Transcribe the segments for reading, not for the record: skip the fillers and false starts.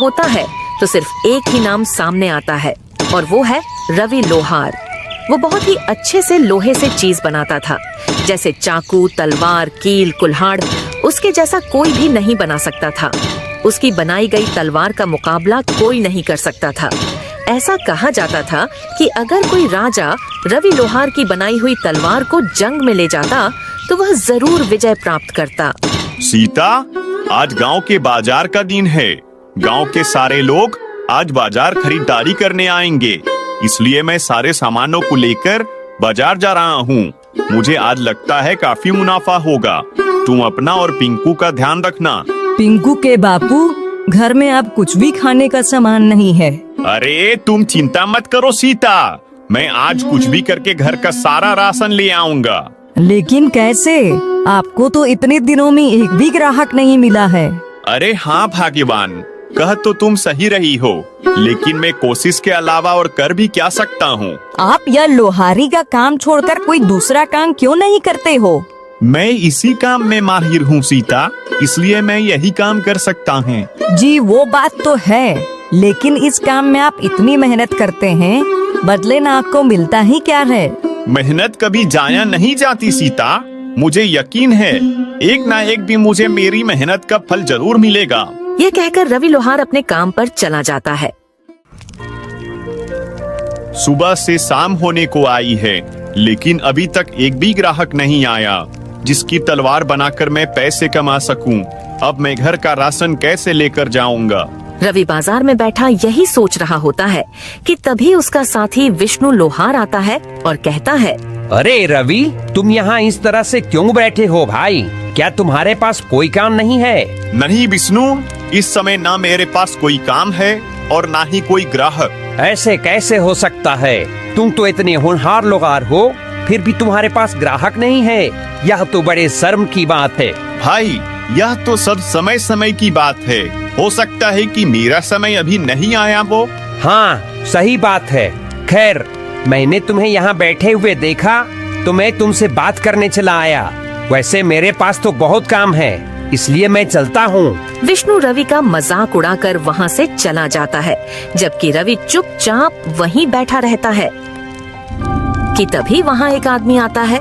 होता है तो सिर्फ एक ही नाम सामने आता है और वो है रवि लोहार। वो बहुत ही अच्छे से लोहे से चीज बनाता था, जैसे चाकू, तलवार, कील, कुल्हाड़। उसके जैसा कोई भी नहीं बना सकता था। उसकी बनाई गई तलवार का मुकाबला कोई नहीं कर सकता था। ऐसा कहा जाता था कि अगर कोई राजा रवि लोहार की बनाई हुई तलवार को जंग में ले जाता तो वह जरूर विजय प्राप्त करता। सीता, आज गांव के बाजार का दिन है। गांव के सारे लोग आज बाजार खरीदारी करने आएंगे, इसलिए मैं सारे सामानों को लेकर बाजार जा रहा हूँ। मुझे आज लगता है काफी मुनाफा होगा। तुम अपना और पिंकू का ध्यान रखना। पिंकू के बापू, घर में अब कुछ भी खाने का सामान नहीं है। अरे तुम चिंता मत करो सीता, मैं आज कुछ भी करके घर का सारा राशन ले आऊंगा। लेकिन कैसे? आपको तो इतने दिनों में एक भी ग्राहक नहीं मिला है। अरे हाँ भाग्यवान, कह तो तुम सही रही हो, लेकिन मैं कोशिश के अलावा और कर भी क्या सकता हूँ। आप यह लोहारी का काम छोड़कर कोई दूसरा काम क्यों नहीं करते हो? मैं इसी काम में माहिर हूँ सीता, इसलिए मैं यही काम कर सकता हूँ। जी वो बात तो है, लेकिन इस काम में आप इतनी मेहनत करते हैं, बदले ना आपको मिलता ही क्या है? मेहनत कभी जाया नहीं जाती सीता, मुझे यकीन है एक ना एक दिन मुझे मेरी मेहनत का फल जरूर मिलेगा। ये कहकर रवि लोहार अपने काम पर चला जाता है। सुबह से शाम होने को आई है, लेकिन अभी तक एक भी ग्राहक नहीं आया जिसकी तलवार बनाकर मैं पैसे कमा सकूं। अब मैं घर का राशन कैसे लेकर जाऊंगा? रवि बाजार में बैठा यही सोच रहा होता है कि तभी उसका साथी विष्णु लोहार आता है और कहता है, अरे रवि, तुम यहाँ इस तरह से क्यों बैठे हो भाई? क्या तुम्हारे पास कोई काम नहीं है? नहीं विष्णु, इस समय ना मेरे पास कोई काम है और ना ही कोई ग्राहक। ऐसे कैसे हो सकता है? तुम तो इतने होनहार लोहार हो, फिर भी तुम्हारे पास ग्राहक नहीं है। यह तो बड़े शर्म की बात है। भाई, यह तो सब समय समय की बात है। हो सकता है कि मेरा समय अभी नहीं आया वो। हाँ, सही बात है। खैर, मैंने तुम्हें यहाँ बैठे हुए देखा तो मैं तुमसे बात करने चला आया। वैसे मेरे पास तो बहुत काम है, इसलिए मैं चलता हूँ। विष्णु रवि का मजाक उड़ाकर वहाँ से चला जाता है, जबकि रवि चुपचाप वहीं बैठा रहता है कि तभी वहाँ एक आदमी आता है।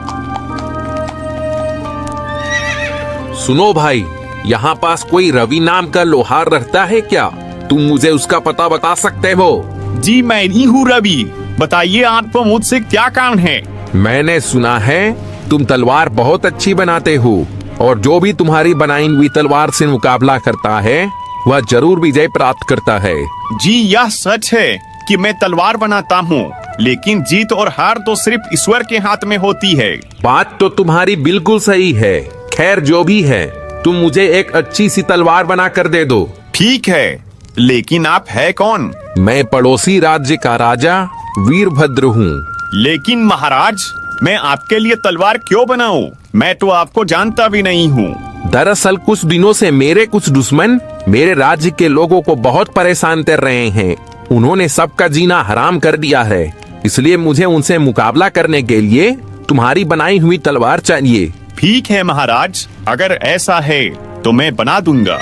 सुनो भाई, यहाँ पास कोई रवि नाम का लोहार रहता है क्या? तुम मुझे उसका पता बता सकते हो? जी मैं ही हूँ रवि, बताइए आपको मुझसे क्या काम है? मैंने सुना है तुम तलवार बहुत अच्छी बनाते हो और जो भी तुम्हारी बनाई हुई तलवार से मुकाबला करता है वह जरूर विजय प्राप्त करता है। जी यह सच है कि मैं तलवार बनाता हूँ, लेकिन जीत और हार तो सिर्फ ईश्वर के हाथ में होती है। बात तो तुम्हारी बिल्कुल सही है। खैर जो भी है, तुम मुझे एक अच्छी सी तलवार बना कर दे दो। ठीक है, लेकिन आप है कौन? मैं पड़ोसी राज्य का राजा वीरभद्र हूँ। लेकिन महाराज, मैं आपके लिए तलवार क्यों बनाऊं? मैं तो आपको जानता भी नहीं हूँ। दरअसल कुछ दिनों से मेरे कुछ दुश्मन मेरे राज्य के लोगों को बहुत परेशान कर रहे हैं। उन्होंने सबका जीना हराम कर दिया है, इसलिए मुझे उनसे मुकाबला करने के लिए तुम्हारी बनाई हुई तलवार चाहिए। ठीक है महाराज, अगर ऐसा है तो मैं बना दूंगा।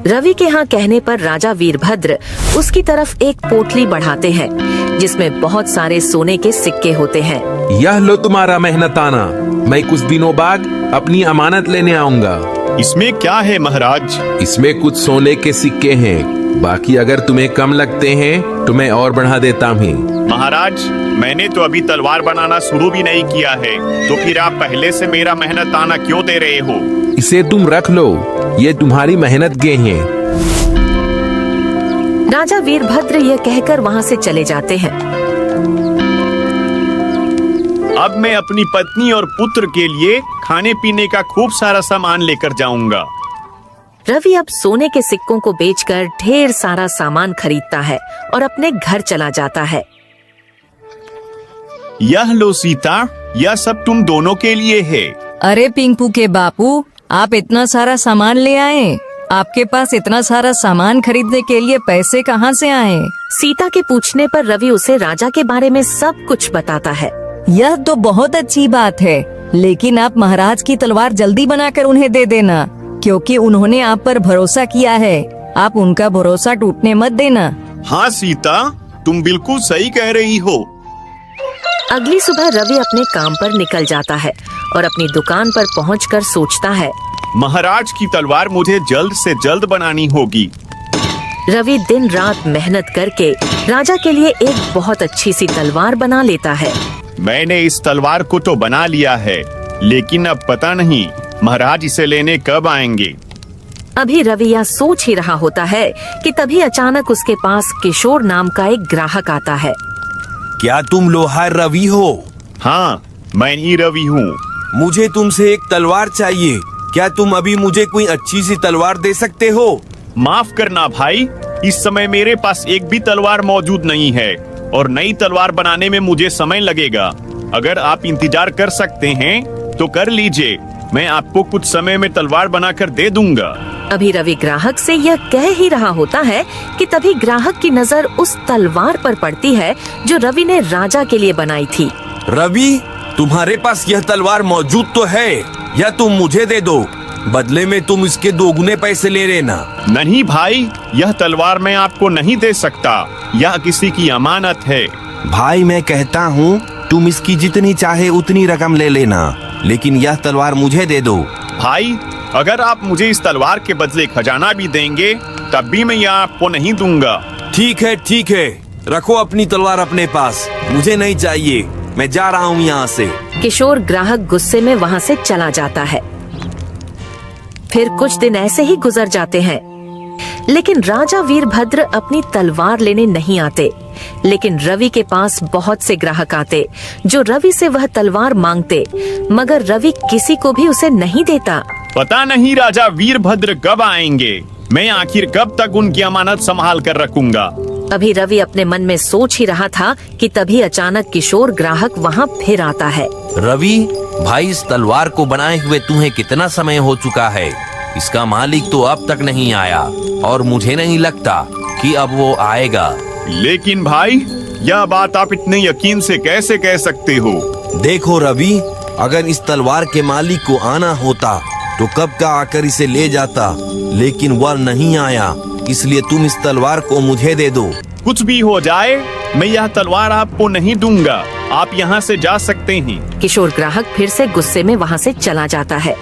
रवि के यहाँ कहने पर राजा वीरभद्र उसकी तरफ एक पोटली बढ़ाते हैं जिसमें बहुत सारे सोने के सिक्के होते हैं। यह लो तुम्हारा मेहनताना, मैं कुछ दिनों बाद अपनी अमानत लेने आऊंगा। इसमें क्या है महाराज? इसमें कुछ सोने के सिक्के हैं, बाकी अगर तुम्हें कम लगते हैं तो मैं और बढ़ा देता हूँ। महाराज, मैंने तो अभी तलवार बनाना शुरू भी नहीं किया है, तो फिर आप पहले से मेरा मेहनताना क्यों दे रहे हो? इसे तुम रख लो, ये तुम्हारी मेहनत के हैं। राजा वीरभद्र यह कहकर वहाँ से चले जाते हैं। अब मैं अपनी पत्नी और पुत्र के लिए खाने पीने का खूब सारा सामान लेकर जाऊंगा। रवि अब सोने के सिक्कों को बेचकर ढेर सारा सामान खरीदता है और अपने घर चला जाता है। यह लो सीता, यह सब तुम दोनों के लिए है। अरे पिंकू के बापू, आप इतना सारा सामान ले आए? आपके पास इतना सारा सामान खरीदने के लिए पैसे कहाँ से आए? सीता के पूछने पर रवि उसे राजा के बारे में सब कुछ बताता है। यह तो बहुत अच्छी बात है, लेकिन आप महाराज की तलवार जल्दी बनाकर उन्हें दे देना, क्योंकि उन्होंने आप पर भरोसा किया है। आप उनका भरोसा टूटने मत देना। हाँ सीता, तुम बिल्कुल सही कह रही हो। अगली सुबह रवि अपने काम पर निकल जाता है और अपनी दुकान पर पहुंचकर सोचता है, महाराज की तलवार मुझे जल्द से जल्द बनानी होगी। रवि दिन रात मेहनत करके राजा के लिए एक बहुत अच्छी सी तलवार बना लेता है। मैंने इस तलवार को तो बना लिया है, लेकिन अब पता नहीं महाराज इसे लेने कब आएंगे। अभी रवि यह सोच ही रहा होता है कि तभी अचानक उसके पास किशोर नाम का एक ग्राहक आता है। क्या तुम लोहार रवि हो? हाँ, मैं ही रवि हूँ। मुझे तुमसे एक तलवार चाहिए। क्या तुम अभी मुझे कोई अच्छी सी तलवार दे सकते हो? माफ करना भाई, इस समय मेरे पास एक भी तलवार मौजूद नहीं है और नई तलवार बनाने में मुझे समय लगेगा। अगर आप इंतजार कर सकते हैं तो कर लीजिए, मैं आपको कुछ समय में तलवार बनाकर दे दूंगा। अभी रवि ग्राहक से यह कह ही रहा होता है कि तभी ग्राहक की नजर उस तलवार पर पड़ती है जो रवि ने राजा के लिए बनाई थी। रवि, तुम्हारे पास यह तलवार मौजूद तो है, या तुम मुझे दे दो, बदले में तुम इसके 2 गुने पैसे ले लेना। नहीं भाई, यह तलवार मैं आपको नहीं दे सकता, यह किसी की अमानत है। भाई मैं कहता हूँ तुम इसकी जितनी चाहे उतनी रकम ले लेना, लेकिन यह तलवार मुझे दे दो। भाई, अगर आप मुझे इस तलवार के बदले खजाना भी देंगे तब भी मैं यह आपको नहीं दूंगा। ठीक है, रखो अपनी तलवार अपने पास, मुझे नहीं चाहिए, मैं जा रहा हूँ यहाँ से। किशोर ग्राहक गुस्से में वहाँ से चला जाता है। फिर कुछ दिन ऐसे ही गुजर जाते हैं, लेकिन राजा वीरभद्र अपनी तलवार लेने नहीं आते। लेकिन रवि के पास बहुत से ग्राहक आते जो रवि से वह तलवार मांगते, मगर रवि किसी को भी उसे नहीं देता। पता नहीं राजा वीरभद्र कब आएंगे, मैं आखिर कब तक उनकी अमानत संभाल कर रखूंगा। अभी रवि अपने मन में सोच ही रहा था कि तभी अचानक किशोर ग्राहक वहाँ फिर आता है। रवि भाई, इस तलवार को बनाए हुए तुम्हें कितना समय हो चुका है? इसका मालिक तो अब तक नहीं आया और मुझे नहीं लगता कि अब वो आएगा। लेकिन भाई, यह बात आप इतने यकीन से कैसे कह सकते हो? देखो रवि, अगर इस तलवार के मालिक को आना होता तो कब का आकर इसे ले जाता, लेकिन वह नहीं आया, इसलिए तुम इस तलवार को मुझे दे दो। कुछ भी हो जाए, मैं यह तलवार आपको नहीं दूंगा, आप यहाँ से जा सकते हैं। किशोर ग्राहक फिर से गुस्से में वहाँ से चला जाता है।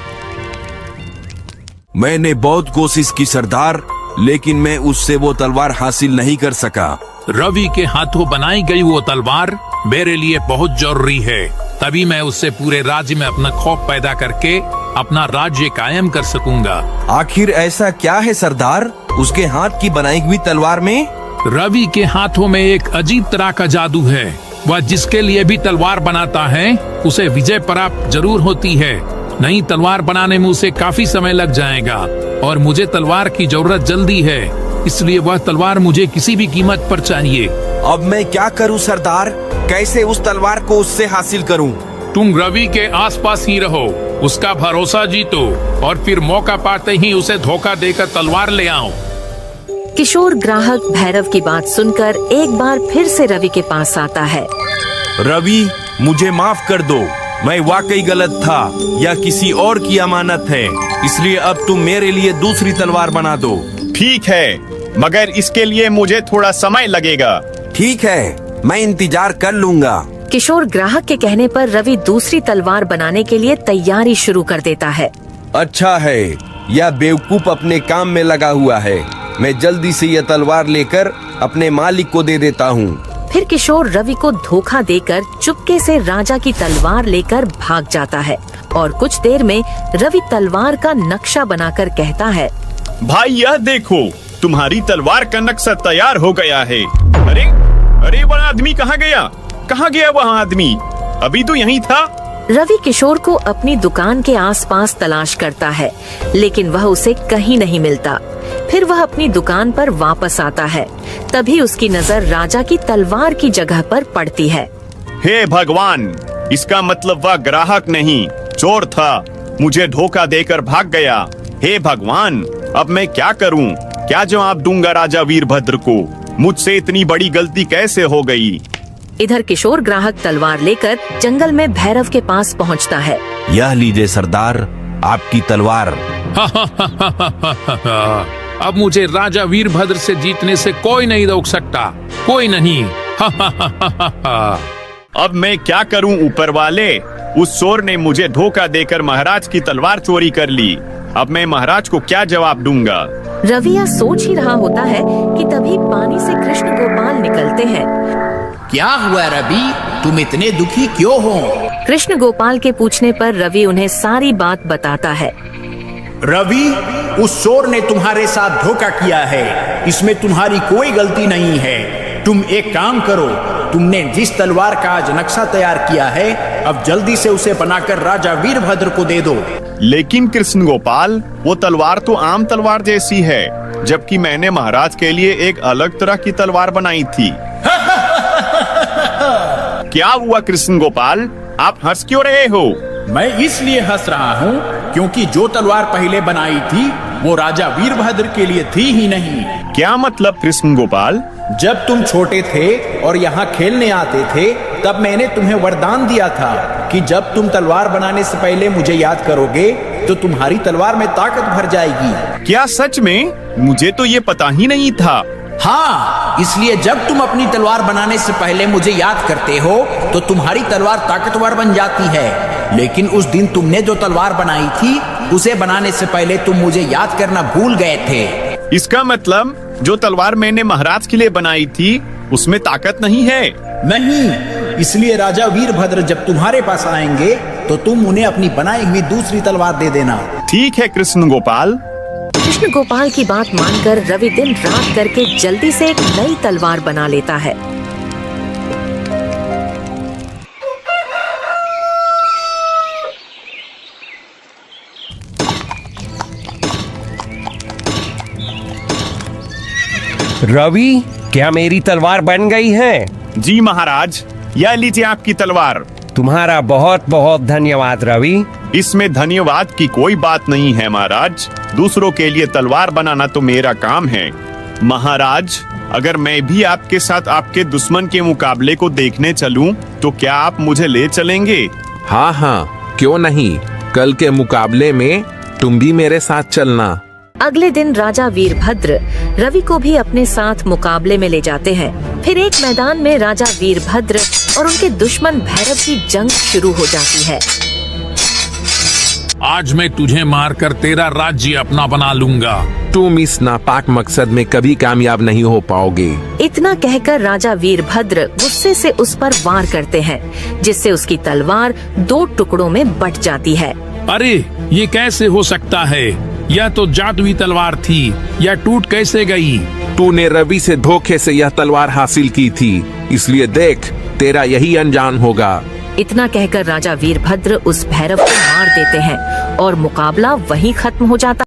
मैंने बहुत कोशिश की सरदार, लेकिन मैं उससे वो तलवार हासिल नहीं कर सका। रवि के हाथों बनाई गई वो तलवार मेरे लिए बहुत जरूरी है, तभी मैं उससे पूरे राज्य में अपना खौफ पैदा करके अपना राज्य कायम कर सकूंगा। आखिर ऐसा क्या है सरदार उसके हाथ की बनाई हुई तलवार में? रवि के हाथों में एक अजीब तरह का जादू है। वह जिसके लिए भी तलवार बनाता है उसे विजय प्राप्त जरूर होती है। नई तलवार बनाने में उसे काफी समय लग जाएगा और मुझे तलवार की जरूरत जल्दी है, इसलिए वह तलवार मुझे किसी भी कीमत पर चाहिए। अब मैं क्या करूं सरदार? कैसे उस तलवार को उससे हासिल करूं? तुम रवि के आसपास ही रहो, उसका भरोसा जीतो और फिर मौका पाते ही उसे धोखा देकर तलवार ले आओ। किशोर ग्राहक भैरव की बात सुनकर एक बार फिर से रवि के पास आता है। रवि, मुझे माफ कर दो, मैं वाकई गलत था, यह किसी और की अमानत है, इसलिए अब तुम मेरे लिए दूसरी तलवार बना दो। ठीक है, मगर इसके लिए मुझे थोड़ा समय लगेगा। ठीक है, मैं इंतजार कर लूंगा। किशोर ग्राहक के कहने पर रवि दूसरी तलवार बनाने के लिए तैयारी शुरू कर देता है। अच्छा है, यह बेवकूफ अपने काम में लगा हुआ है, मैं जल्दी से यह तलवार लेकर अपने मालिक को दे देता हूँ। फिर किशोर रवि को धोखा देकर चुपके से राजा की तलवार लेकर भाग जाता है और कुछ देर में रवि तलवार का नक्शा बनाकर कहता है, भाई यह देखो, तुम्हारी तलवार का नक्शा तैयार हो गया है। अरे अरे, वह आदमी कहाँ गया? कहाँ गया वह आदमी? अभी तो यहीं था। रवि किशोर को अपनी दुकान के आसपास तलाश करता है, लेकिन वह उसे कहीं नहीं मिलता। फिर वह अपनी दुकान पर वापस आता है, तभी उसकी नजर राजा की तलवार की जगह पर पड़ती है। हे भगवान, इसका मतलब वह ग्राहक नहीं, चोर था, मुझे धोखा देकर भाग गया। हे भगवान, अब मैं क्या करूं? क्या जवाब दूंगा राजा वीरभद्र को? मुझसे इतनी बड़ी गलती कैसे हो गई? इधर किशोर ग्राहक तलवार लेकर जंगल में भैरव के पास पहुंचता है। यह लीजिए सरदार, आपकी तलवार। अब मुझे राजा वीरभद्र से जीतने से कोई नहीं रोक सकता, कोई नहीं। अब मैं क्या करूं ऊपर वाले? उस चोर ने मुझे धोखा देकर महाराज की तलवार चोरी कर ली। अब मैं महाराज को क्या जवाब दूंगा? रवि यह सोच ही रहा होता है कि तभी पानी से कृष्ण गोपाल निकलते हैं। क्या हुआ रवि, तुम इतने दुखी क्यों हो? कृष्ण गोपाल के पूछने पर रवि उन्हें सारी बात बताता है। रवि, उस चोर ने तुम्हारे साथ धोखा किया है, इसमें तुम्हारी कोई गलती नहीं है। तुम एक काम करो, तुमने जिस तलवार का आज नक्शा तैयार किया है, अब जल्दी से उसे बनाकर राजा वीरभद्र को दे दो। लेकिन कृष्ण गोपाल, वो तलवार तो आम तलवार जैसी है, जबकि मैंने महाराज के लिए एक अलग तरह की तलवार बनाई थी। क्या हुआ कृष्ण गोपाल, आप हंस क्यों रहे हो? मैं इसलिए हंस रहा हूँ क्योंकि जो तलवार पहले बनाई थी वो राजा वीरभद्र के लिए थी ही नहीं। क्या मतलब कृष्ण गोपाल? जब तुम छोटे थे और यहाँ खेलने आते थे, तब मैंने तुम्हें वरदान दिया था कि जब तुम तलवार बनाने से पहले मुझे याद करोगे तो तुम्हारी तलवार में ताकत भर जाएगी। क्या सच में? मुझे तो ये पता ही नहीं था। हाँ, इसलिए जब तुम अपनी तलवार बनाने से पहले मुझे याद करते हो तो तुम्हारी तलवार ताकतवर बन जाती है। लेकिन उस दिन तुमने जो तलवार बनाई थी, उसे बनाने से पहले तुम मुझे याद करना भूल गए थे। इसका मतलब जो तलवार मैंने महाराज के लिए बनाई थी उसमें ताकत नहीं है? नहीं, इसलिए राजा वीरभद्र जब तुम्हारे पास आएंगे तो तुम उन्हें अपनी बनाई हुई दूसरी तलवार दे देना। ठीक है कृष्ण गोपाल। कृष्ण गोपाल की बात मानकर रवि दिन रात करके जल्दी से एक नई तलवार बना लेता है। रवि, क्या मेरी तलवार बन गई है? जी महाराज, यह लीजिए आपकी तलवार। तुम्हारा बहुत बहुत धन्यवाद रवि। इसमें धन्यवाद की कोई बात नहीं है महाराज, दूसरों के लिए तलवार बनाना तो मेरा काम है। महाराज, अगर मैं भी आपके साथ आपके दुश्मन के मुकाबले को देखने चलूं, तो क्या आप मुझे ले चलेंगे? हाँ हाँ, क्यों नहीं। कल के मुकाबले में तुम भी मेरे साथ चलना। अगले दिन राजा वीरभद्र रवि को भी अपने साथ मुकाबले में ले जाते हैं। फिर एक मैदान में राजा वीरभद्र और उनके दुश्मन भैरव की जंग शुरू हो जाती है। आज मैं तुझे मारकर तेरा राज्य अपना बना लूंगा। तुम इस नापाक मकसद में कभी कामयाब नहीं हो पाओगे। इतना कहकर राजा वीरभद्र गुस्से से उस पर वार करते हैं, जिससे उसकी तलवार 2 टुकड़ों में बट जाती है। अरे, ये कैसे हो सकता है? यह तो जादुई तलवार थी, यह टूट कैसे गई? तूने रवि से धोखे से यह तलवार हासिल की थी, इसलिए देख, तेरा यही अंजाम होगा। इतना कहकर राजा वीरभद्र उस भैरव को मार देते हैं और मुकाबला वहीं खत्म हो जाता